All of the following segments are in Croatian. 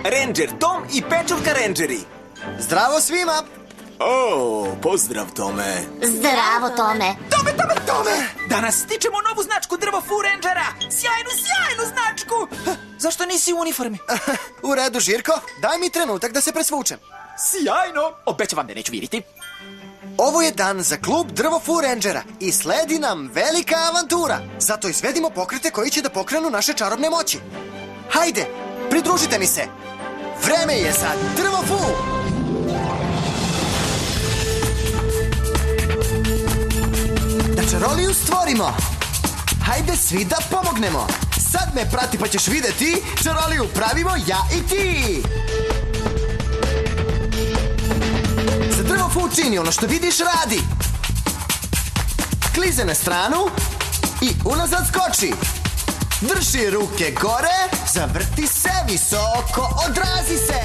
Ranger Tom i Pečurka Rangeri. Zdravo svima! O, pozdrav Tome. Zdravo, Tome. Tome! Danas stičemo novu značku Drvo-Fu Rangera. Sjajnu značku. Zašto nisi u uniformi? U redu, Žirko, daj mi trenutak da se presvučem. Sjajno. Obećavam da neću viriti. Ovo je dan za klub Drvo-Fu Rangera i sledi nam velika avantura. Zato izvedimo pokrete koji će da pokrenu naše čarobne moći. Hajde, pridružite mi se. Vreme je za Drvo-Fu! Da čaroliju stvorimo. Hajde svi da pomognemo. Sad me prati pa ćeš videti. Čaroliju pravimo ja i ti. Za Drvo-Fu čini ono što vidiš radi. Klize na stranu i unazad skoči. Drži ruke gore, zavrti se visoko, odrazi se.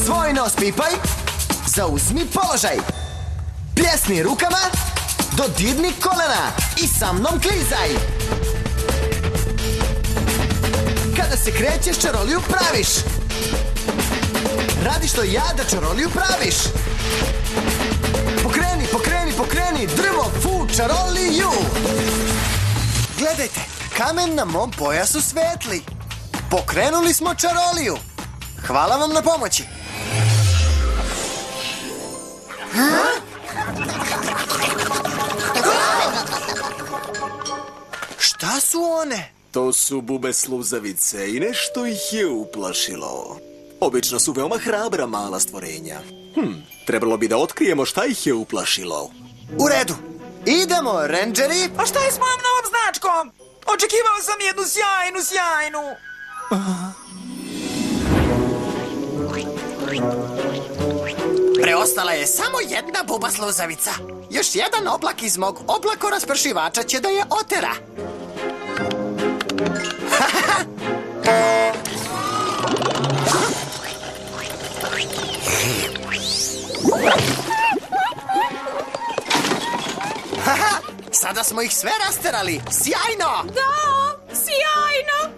Svoj nos pipaj, zauzmi položaj. Pljesni rukama, dodirni kolena i sa mnom klizaj. Kada se krećeš, čaroliju praviš. Radi što ja da čaroliju praviš. Pokreni, Drvo-Fu čaroliju. Gledajte, kamen na mom pojasu svetli. Pokrenuli smo čaroliju. Hvala vam na pomoći. Šta su one? To su bube sluzavice i nešto ih je uplašilo. Obično su veoma hrabra mala stvorenja. Trebalo bi da otkrijemo šta ih je uplašilo. U redu. Idemo, Rangeri. A šta je s mojom novom značkom? Očekivao sam jednu sjajnu. Preostala je samo jedna buba sluzavica. Još jedan oblak iz mog oblakoraspršivača će da je otera. Sada smo ih sve rasterali. Sjajno! Da, sjajno!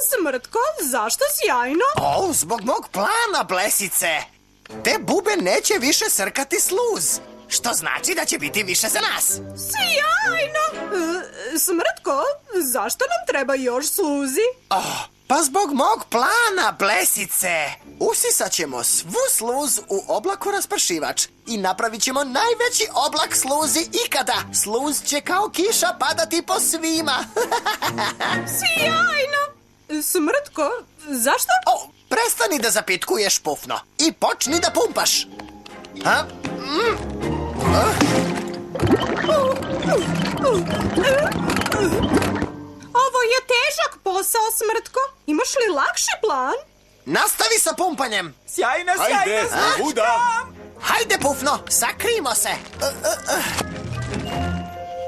Smrtko, zašto sjajno? O, zbog mog plana, blesice. Te bube neće više srkati sluz. Što znači da će biti više za nas. Sjajno! Smrtko, zašto nam treba još sluzi? Pa zbog mog plana, blesice. Usisat ćemo svu sluz u oblakoraspršivač i napravit ćemo najveći oblak sluzi ikada. Sluz će kao kiša padati po svima. Sjajno! Smrtko, zašto? Prestani da zapitkuješ, Pufno, i počni da pumpaš. Ovo je težak posao, Smrtko. Imaš li lakši plan? Nastavi sa pumpanjem. Sjajna značka. Hajde, Pufno, sakrijmo se.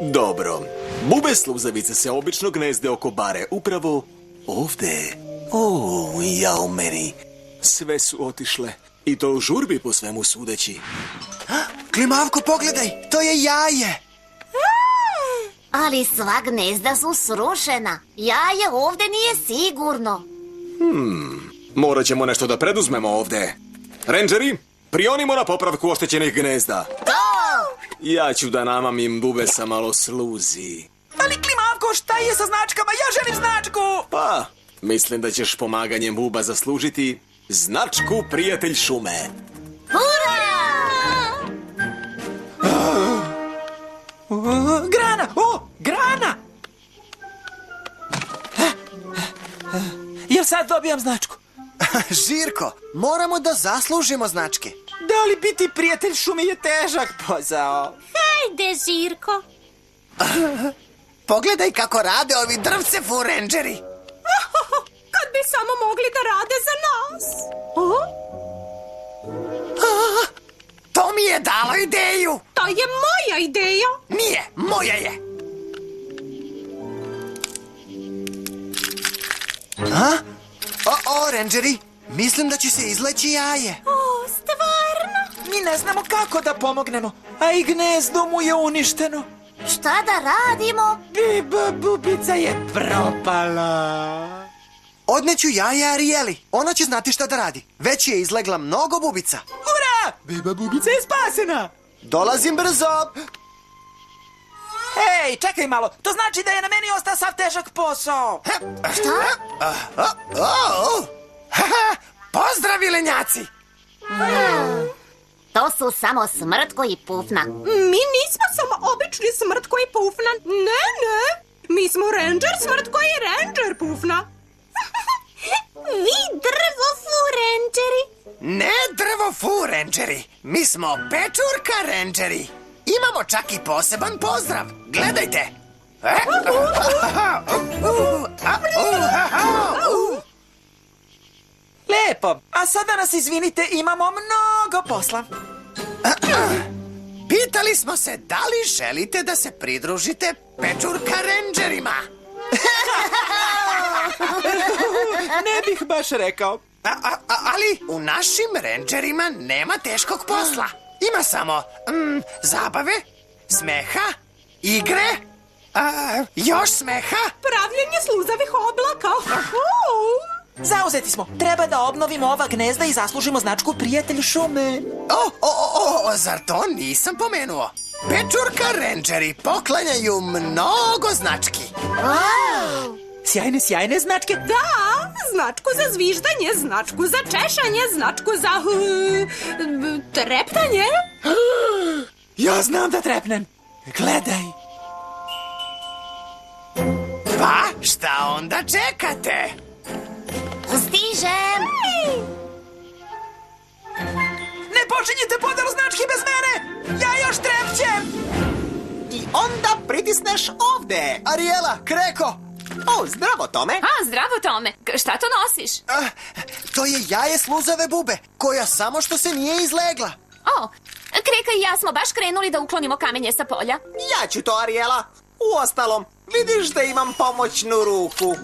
Dobro. Bube sluzavice se obično gnezde oko bare upravo ovde. O, jao meni. Sve su otišle. I to u žurbi po svemu sudeći. Klimavko, pogledaj, to je jaje. Ali sva gnezda su srušena. Jaje ovde nije sigurno. Morat ćemo nešto da preduzmemo ovde. Rangeri, prionimo na popravku oštećenih gnezda. Ja ću da namamim bube sa malo sluzi. Ali Klimavko, šta je sa značkama? Ja želim značku! Pa, mislim da ćeš pomaganjem buba zaslužiti značku Prijatelj šume. Hurra! Grana! Grana! Jel sad dobijam značku? Žirko, moramo da zaslužimo značke. Da li biti prijatelj šume je težak posao? Hajde, Žirko. Pogledaj kako rade ovi Drvce-Fu Rangeri. Kad bi samo mogli da rade za nas. To mi je dalo ideju. To je moja ideja. Nije, moja je. Rangeri, mislim da će se izleći jaje. Stvarno? Mi ne znamo kako da pomognemo, a i gnezdo mu je uništeno. Šta da radimo? Bubica je propala. Odneću jaje Arijeli. Ona će znati šta da radi. Već je izlegla mnogo bubica. Ura! Beba bubica je spasena! Dolazim brzo. Ej, čekaj malo, to znači da je na meni ostao sav težak posao. Pozdravi, lenjaci. To su samo Smrtko i Pufna. Mi nismo samo obični Smrtko i Pufna. Ne. Mi smo Ranger Smrtko i Ranger Pufna. Vi drvofu rangeri. Ne drvofu rangeri. Mi smo pečurka rangeri. Imamo čak i poseban pozdrav. Gledajte. Lepo, a sada nas izvinite, imamo mnogo posla. Pitali smo se da li želite da se pridružite pečurka rangerima. Ne bih baš rekao. Ali u našim rangerima nema teškog posla. Ima samo zabave, smeha, igre, još smeha. Pravljenje sluzavih oblaka. Zauzeti smo. Treba da obnovimo ova gnezda i zaslužimo značku Prijatelj šume. Zar to nisam pomenuo? Pečurka rangeri poklanjaju mnogo znački. Sjajne značke. Da, značku za zviždanje, značku za češanje, značku za treptanje. Ja znam da trepnem. Gledaj. Pa, šta onda čekate? Stižem. Ne počinjete podelu znački bez mene! Ja još trepćem! I onda pritisneš ovde. Arijela, Kreko. O, zdravo, Tome. Zdravo, Tome. Šta to nosiš? To je jaje sluzave bube, koja samo što se nije izlegla. Kreka i ja smo baš krenuli da uklonimo kamenje sa polja. Ja ću to, Arijela. Uostalom, vidiš da imam pomoćnu ruku.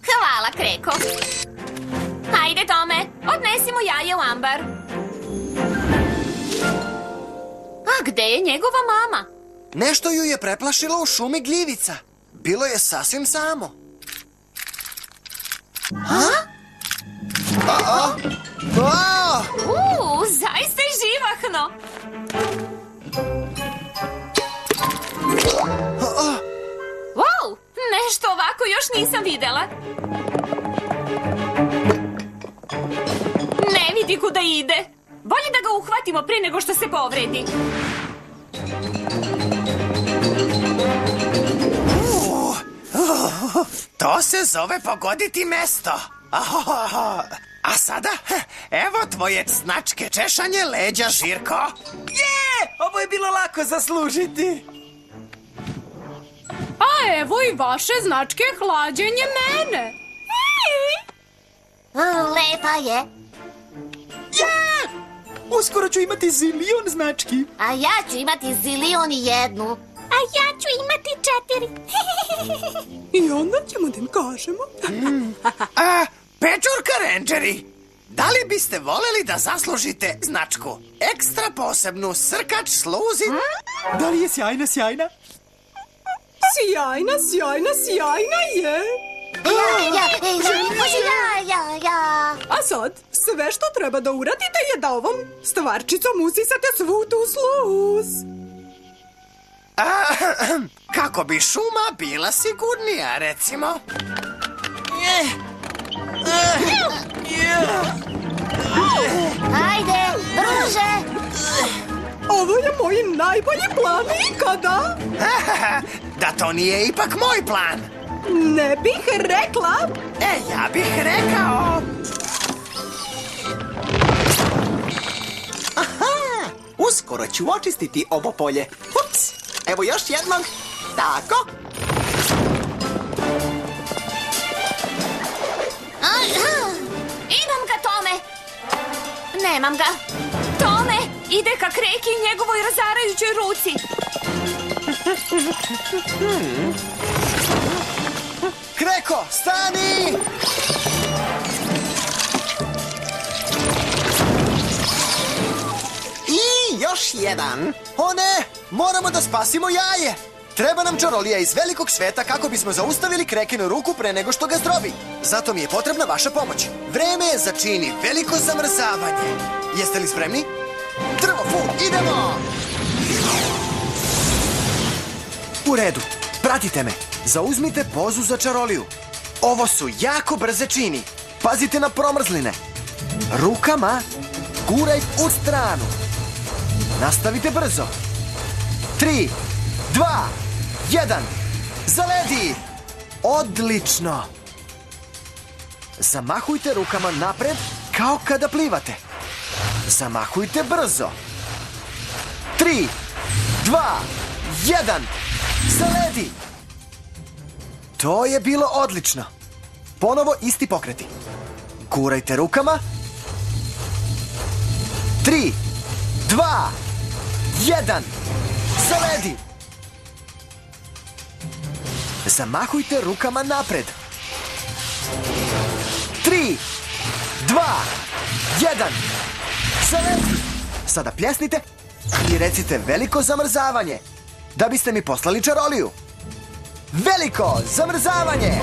Hvala, Kreko. Hajde, Tome, odnesimo jaje u ambar. A gde je njegova mama? Nešto ju je preplašilo u šumi gljivica. Bilo je sasvim samo. Zaista je živahno. Wow, nešto ovako još nisam videla. Ne vidi kuda ide. Bolje da ga uhvatimo pre nego što se povredi. To se zove pogoditi mesto. A sada, evo tvoje značke češanje leđa, Žirko. Ovo je bilo lako zaslužiti. A evo i vaše značke hlađenje mene. Lepa je. Uskoro ću imati zilion znački. A ja ću imati zilion i jednu. A ja ću imati 4. I onda ćemo da im kažemo. Pečurka rangeri, da li biste voleli da zaslužite značku? Ekstra posebnu srkač sluzi? Da li je sjajna? Sjajna je. Ja. A sad, sve što treba da uradite je da ovom stvarčicom usisate svu tu sluz. Kako bi šuma bila sigurnija, recimo? Ajde, brže. Ovo je moj najbolji plan ikada. Da to nije ipak moj plan. Ne bih rekla. Ja bih rekao. Uskoro ću očistiti ovo polje. Ups, evo još jednom. Tako. Imam ga, Tome. Nemam ga. Tome, ide ka Kreki i njegovoj razarajućoj ruci. Kreko, stani! I još jedan. O ne, moramo da spasimo jaje. Treba nam čarolija iz velikog sveta kako bismo zaustavili Krekinu ruku pre nego što ga zdrobi. Zato mi je potrebna vaša pomoć. Vreme je za čini veliko zamrzavanje. Jeste li spremni? Drvofu, idemo! U redu, pratite me. Zauzmite pozu za čaroliju. Ovo su jako brze čini. Pazite na promrzline. Rukama guraj u stranu. Nastavite brzo. 3, 2, 1. Zaledi! Odlično! Zamahujte rukama napred kao kada plivate. Zamahujte brzo. 3, 2, 1. Zaledi! To je bilo odlično. Ponovo isti pokreti. Gurajte rukama. 3, 2, 1. Zaledi! Zamahujte rukama napred. 3, 2, 1. Zaledi! Sada pljesnite i recite veliko zamrzavanje, da biste mi poslali čaroliju. Veliko zamrzavanje!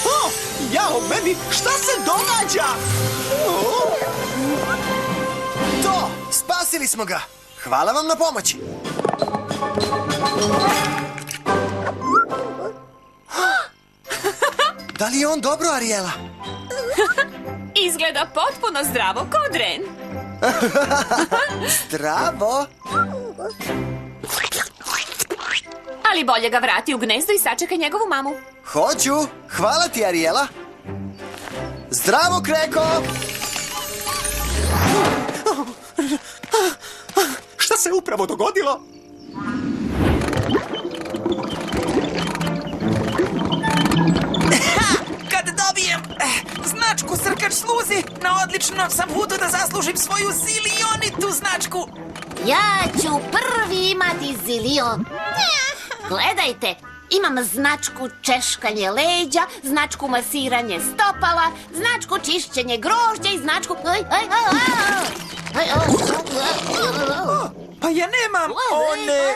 O, jao, meni, šta se događa? To! Spasili smo ga! Hvala vam na pomoći! Da li je on dobro, Arijela? Izgleda potpuno zdravo ko dren. Zdravo! Ali bolje ga vrati u gnezdo i sačekaj njegovu mamu. Hoću! Hvala ti, Arijela! Zdravo, Kreko! Šta se upravo dogodilo? Kad dobijem značku Srkač Sluzi, na odličnom sam putu da zaslužim svoju zilionitu značku. Ja ću prvi imati zilion. Gledajte, imam značku češkanje leđa, značku masiranje stopala, značku čišćenje grožđa i značku... Pa ja nemam one...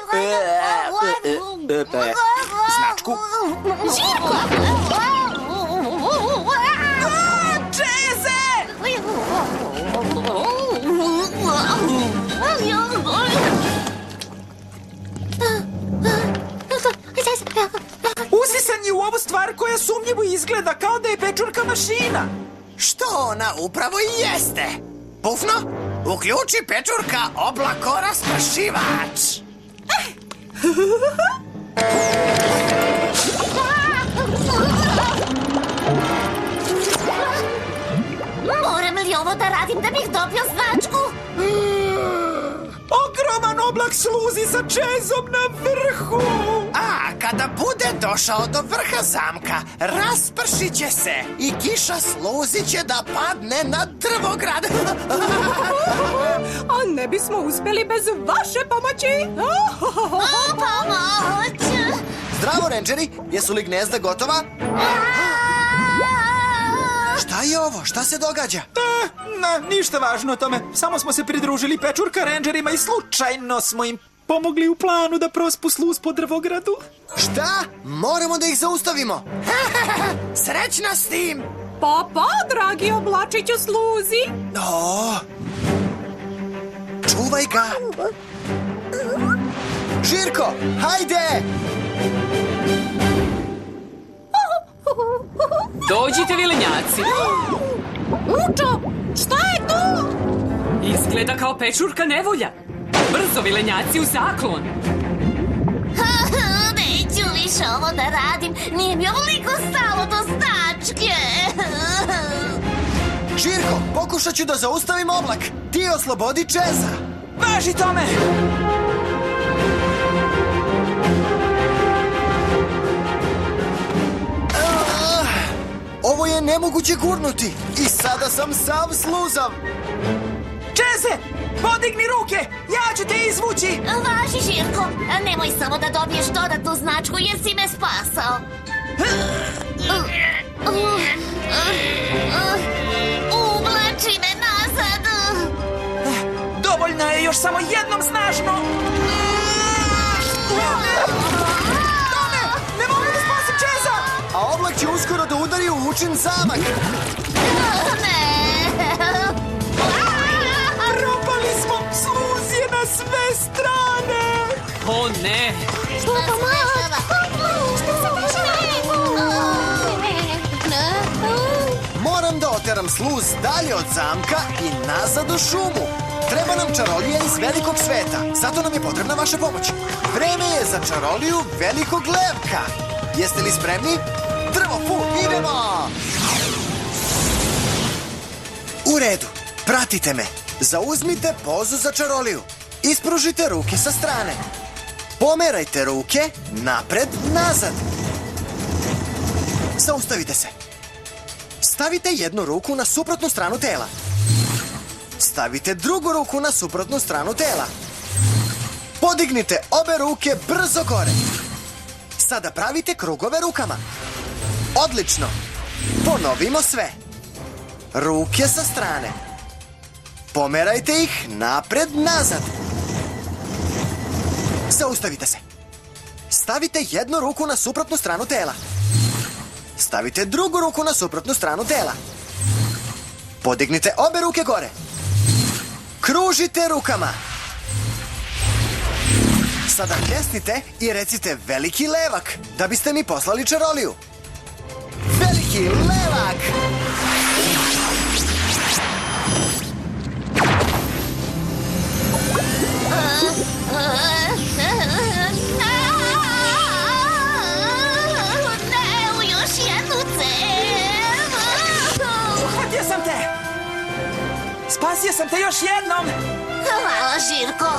značku. Čeze! Usisan je u ovu stvar koja sumnjivo izgleda kao da je pečurka mašina. Što ona upravo i jeste? Pufno, uključi pečurka oblakoraspršivač. Moram li ovo da radim da bih dobio značku? Ogroman oblak sluzi sa čezom na vrhu. A kada bude došao do vrha zamka, raspršit će se i kiša sluzi će da padne na drvograd. A ne bismo uspjeli bez vaše pomoći. Pomoć! Zdravo, rendžeri, jesu li gnezda gotova? Šta je ovo? Šta se događa? Ništa važno o tome. Samo smo se pridružili pečurka rendžerima i slučajno smo im pomogli u planu da prospu sluz po drvogradu. Šta? Moramo da ih zaustavimo. Srećna s tim! Pa, dragi oblačiću sluzi. O, čuvaj ga! Žirko, hajde! Dođite, vilenjaci. Učo, šta je to? Izgleda kao pečurka nevolja. Brzo, vilenjaci, u zaklon. Neću više ovo da radim. Nije mi ovoliko stalo do značke. Žirko, pokušat ću da zaustavim oblak. Ti oslobodi Čeza. Važi tome! Ovo je nemoguće gurnuti. I sada sam sav sluzav. Čeze, podigni ruke, ja ću te izvući. Važi, Žirko, nemoj samo da dobiješ dodatnu značku jer si me spasao. Uble! Dovoljno je još samo jednom snažno. Tome, ne mogu da spasim Čeza! A oblak će uskoro da udari u učin zamak. Propali smo, sluz je na sve strane. O ne! Moram da oteram sluz dalje od zamka i nazad u šumu. Treba nam čarolija iz velikog sveta. Zato nam je potrebna vaša pomoć. Vreme je za čaroliju velikog levka. Jeste li spremni? Drvo, idemo! U redu, pratite me. Zauzmite pozu za čaroliju. Ispružite ruke sa strane. Pomerajte ruke napred, nazad. Zaustavite se. Stavite jednu ruku na suprotnu stranu tela. Stavite drugu ruku na suprotnu stranu tela. Podignite obe ruke brzo gore. Sada pravite krugove rukama. Odlično. Ponovimo sve. Ruke sa strane. Pomerajte ih napred, nazad. Zaustavite se. Stavite jednu ruku na suprotnu stranu tela. Stavite drugu ruku na suprotnu stranu tela. Podignite obe ruke gore. Kružite rukama. Sada pljesnite i recite veliki levak, da biste mi poslali čaroliju. Veliki levak! Ne, još jednu celu. Uhvatio sam te! Spasio sam te još jednom! Hvala, Žirko.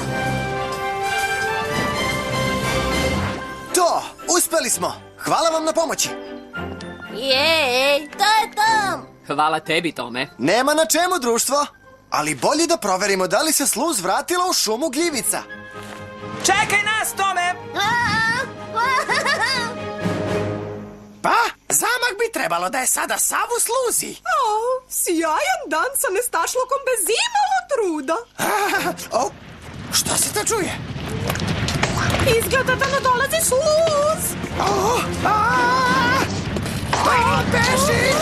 To, uspeli smo. Hvala vam na pomoći. Jej, to je to. Hvala tebi, Tome. Nema na čemu, društvo. Ali bolje da proverimo da li se sluz vratila u šumu gljivica. Čekaj nas, Tome! Pa, zamak bi trebalo da je sada sav u sluzi. Sjajan dan sa nestašlukom bez imalo truda. O, šta se to čuje? Izgleda da nadolazi sluz. Beži!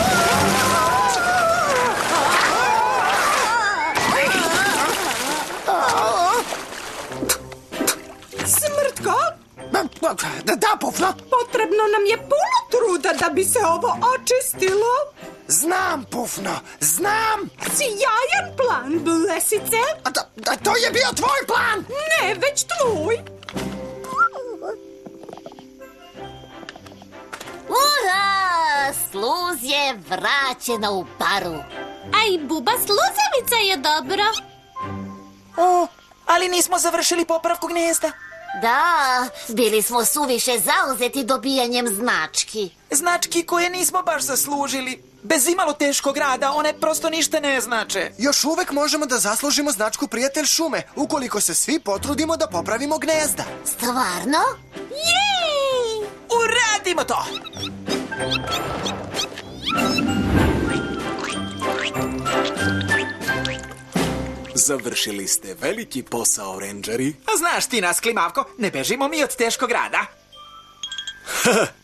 Smrtko, Da, Pufno. potrebno nam je puno truda da bi se ovo očistilo. Znam, Pufno, znam. Sjajan plan, Blesice. To je bio tvoj plan. Ne, već tvoj. Ura! Sluz je vraćena u paru. A i buba sluzavica je dobro. O, ali nismo završili popravku gnezda. Da, bili smo suviše zauzeti dobijanjem znački. Znački koje nismo baš zaslužili. Bez imalo teškog rada, one prosto ništa ne znače. Još uvek možemo da zaslužimo značku Prijatelj šume, ukoliko se svi potrudimo da popravimo gnezda. Stvarno? Jej! Uradimo to! Završili ste veliki posao, rendžeri. A znaš ti nas, Klimavko, ne bežimo mi od teškog rada.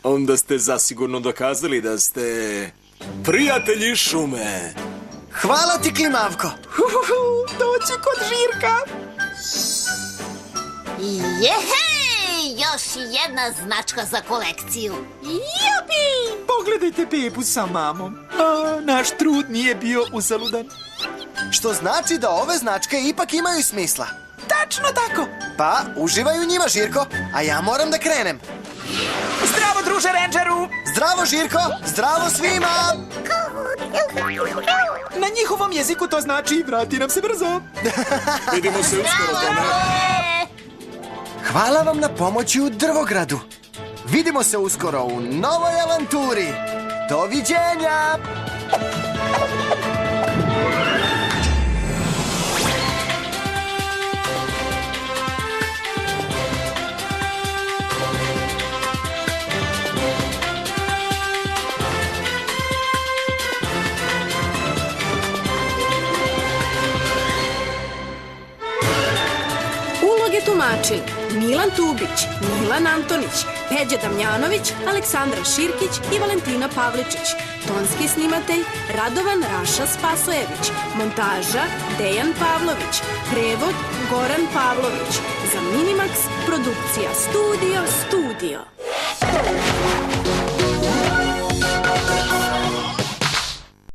Onda ste zasigurno dokazali da ste prijatelji šume. Hvala ti, Klimavko. Doći kod Žirka. Jehej! Još jedna značka za kolekciju. Jupi! Pogledajte bebu sa mamom. A, naš trud nije bio uzaludan. Što znači da ove značke ipak imaju smisla. Tačno tako. Pa, uživaj u njima, Žirko, a ja moram da krenem. Zdravo, druže rendžeru. Zdravo, Žirko, zdravo svima! Na njihovom jeziku to znači vrati nam se brzo. Vidimo se uskoro, Tome. Hvala vam na pomoći u Drvogradu. Vidimo se uskoro u novoj avanturi. Doviđenja! Knjige tumačili Milan Tubić, Milan Antonić, Peđa Damjanović, Aleksandra Širkić i Valentina Pavličić. Tonski snimatelj Radovan Raša Spasojević. Montaža Dejan Pavlović. Prevod Goran Pavlović. Za Minimax produkcija Studio.